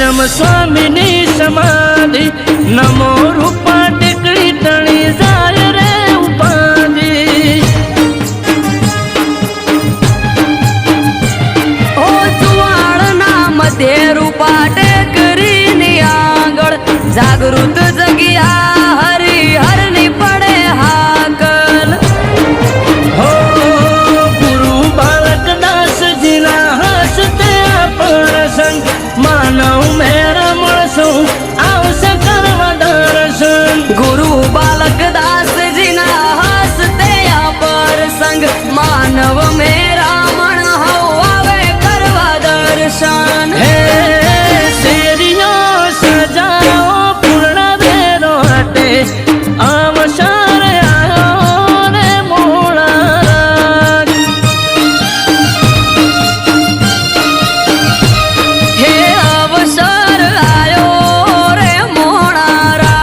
ધરમ સ્વામીની સમાધિ નમો રૂપા ટેકડી તણી જાય રે ઉપાધિ ઓ સુવાળના મધ્ય રૂપા ટેકરીની આગળ જાગૃત જગ્યા હરિહરની પડે હાકલ હો ગુરુ બાલકદાસજીના હસ્તે પ્રસંગ માનવ મેરા મળશું આવશે કરવા દર્શન ગુરુ બાલકદાસજીના હસ્તે પ્રસંગ માનવ મેરા મણ આવે કરવા દર્શન હે શેરીઓ સજાઓ પૂર્ણ ભેરો હટે અવસર આવ્યો રે મોળા હે અવસર આયો રે મોણારા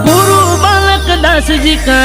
गुरु बालकदास जी का